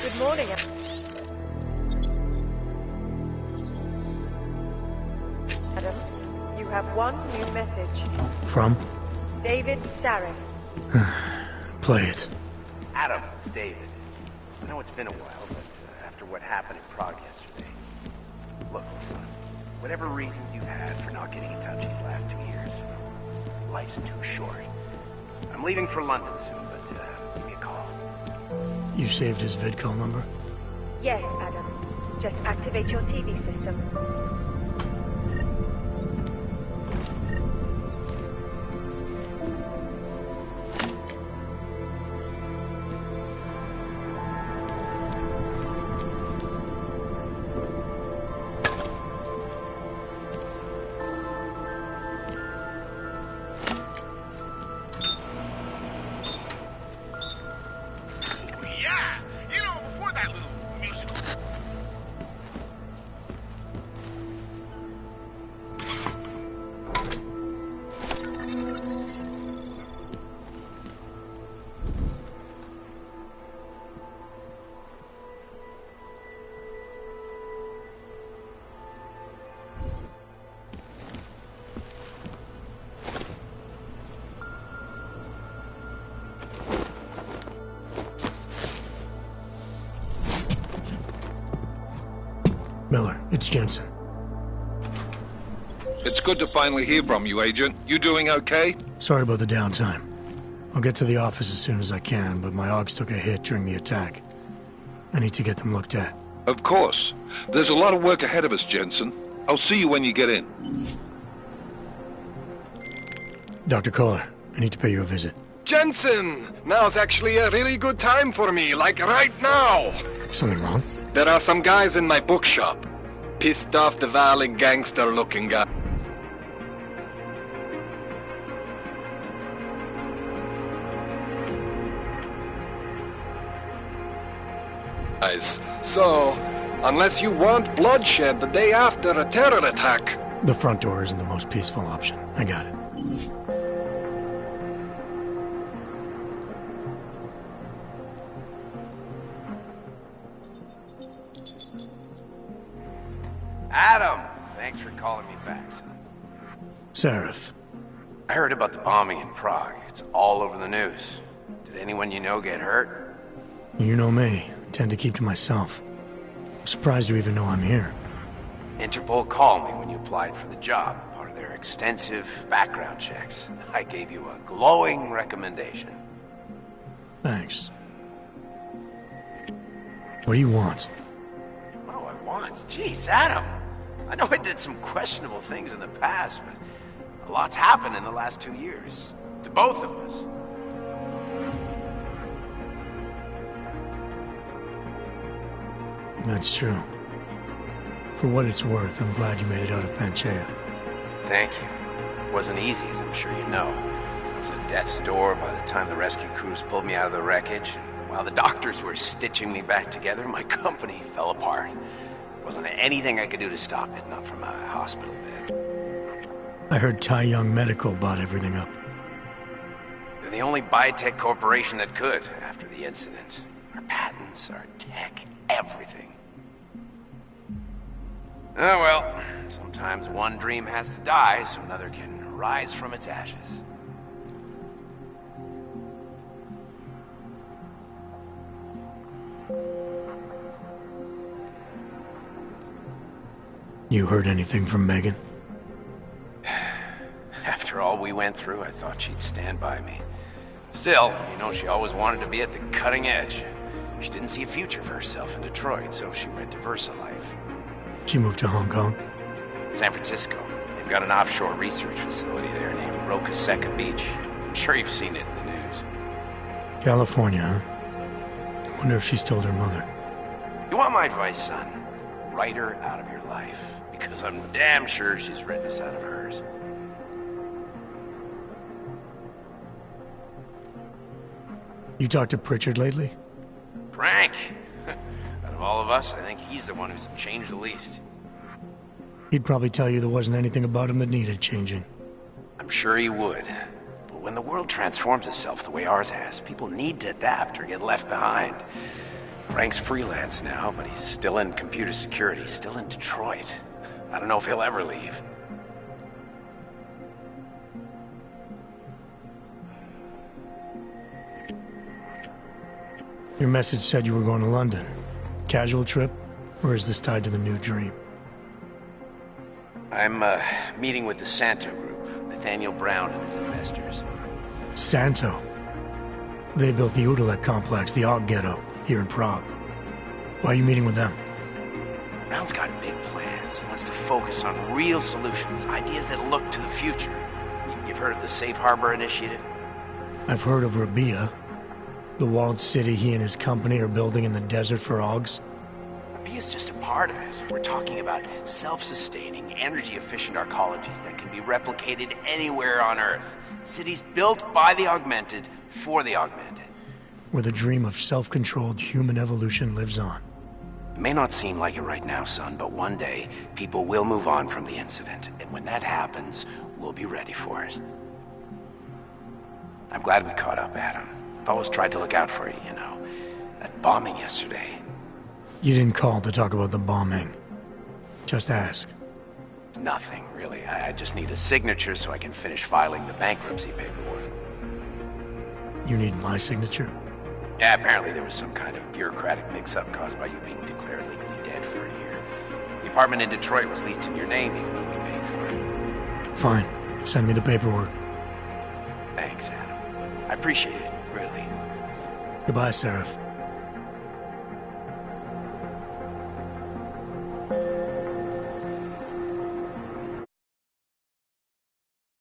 Good morning. Adam, you have one new message. From? David Sarek. Play it. Adam, it's David. I know it's been a while, but after what happened in Prague yesterday... Look, son, whatever reasons you've had for not getting in touch these last 2 years, life's too short. I'm leaving for London soon, but give me a call. You saved his vidcall number? Yes, Adam. Just activate your TV system. Miller, it's Jensen. It's good to finally hear from you, Agent. You doing okay? Sorry about the downtime. I'll get to the office as soon as I can, but my Augs took a hit during the attack. I need to get them looked at. Of course. There's a lot of work ahead of us, Jensen. I'll see you when you get in. Dr. Kohler, I need to pay you a visit. Jensen! Now's actually a really good time for me, like right now! Something wrong? There are some guys in my bookshop. Pissed off the valley gangster-looking guy. So, unless you want bloodshed the day after a terror attack... The front door isn't the most peaceful option. I got it. Adam! Thanks for calling me back, son. Seraph. I heard about the bombing in Prague. It's all over the news. Did anyone you know get hurt? You know me. I tend to keep to myself. I'm surprised you even know I'm here. Interpol called me when you applied for the job, part of their extensive background checks. I gave you a glowing recommendation. Thanks. What do you want? What do I want? Jeez, Adam! I know I did some questionable things in the past, but a lot's happened in the last 2 years. To both of us. That's true. For what it's worth, I'm glad you made it out of Panchea. Thank you. It wasn't easy, as I'm sure you know. It was at death's door by the time the rescue crews pulled me out of the wreckage. And while the doctors were stitching me back together, my company fell apart. There wasn't anything I could do to stop it, not from a hospital bed. I heard Tai Young Medical bought everything up. They're the only biotech corporation that could, after the incident. Our patents, our tech, everything. Oh well, sometimes one dream has to die so another can rise from its ashes. You heard anything from Megan? After all we went through, I thought she'd stand by me. Still, you know, she always wanted to be at the cutting edge. She didn't see a future for herself in Detroit, so she went to VersaLife. She moved to Hong Kong? San Francisco. They've got an offshore research facility there named Rokaseca Beach. I'm sure you've seen it in the news. California, huh? I wonder if she's told her mother. You want my advice, son? Write her out of your life. Because I'm damn sure she's written us out of hers. You talked to Pritchard lately? Frank! Out of all of us, I think he's the one who's changed the least. He'd probably tell you there wasn't anything about him that needed changing. I'm sure he would. But when the world transforms itself the way ours has, people need to adapt or get left behind. Frank's freelance now, but he's still in computer security, still in Detroit. I don't know if he'll ever leave. Your message said you were going to London. Casual trip? Or is this tied to the new dream? I'm, meeting with the Santo Group, Nathaniel Brown and his investors. Santo? They built the Udalek complex, the Aug ghetto. here in Prague. Why are you meeting with them? Brown's got big plans. He wants to focus on real solutions, ideas that look to the future. You've heard of the Safe Harbor Initiative? I've heard of Rabia, the walled city he and his company are building in the desert for Augs. Rabia's just a part of it. We're talking about self-sustaining, energy-efficient arcologies that can be replicated anywhere on Earth. Cities built by the augmented, for the augmented. Where the dream of self-controlled human evolution lives on. It may not seem like it right now, son, but one day, people will move on from the incident. And when that happens, we'll be ready for it. I'm glad we caught up, Adam. I've always tried to look out for you, you know. That bombing yesterday. You didn't call to talk about the bombing. Just ask. Nothing, really. I just need a signature so I can finish filing the bankruptcy paperwork. You need my signature? Yeah, apparently there was some kind of bureaucratic mix-up caused by you being declared legally dead for a year. The apartment in Detroit was leased in your name, even though we paid for it. Fine. Send me the paperwork. Thanks, Adam. I appreciate it, really. Goodbye, Seraph.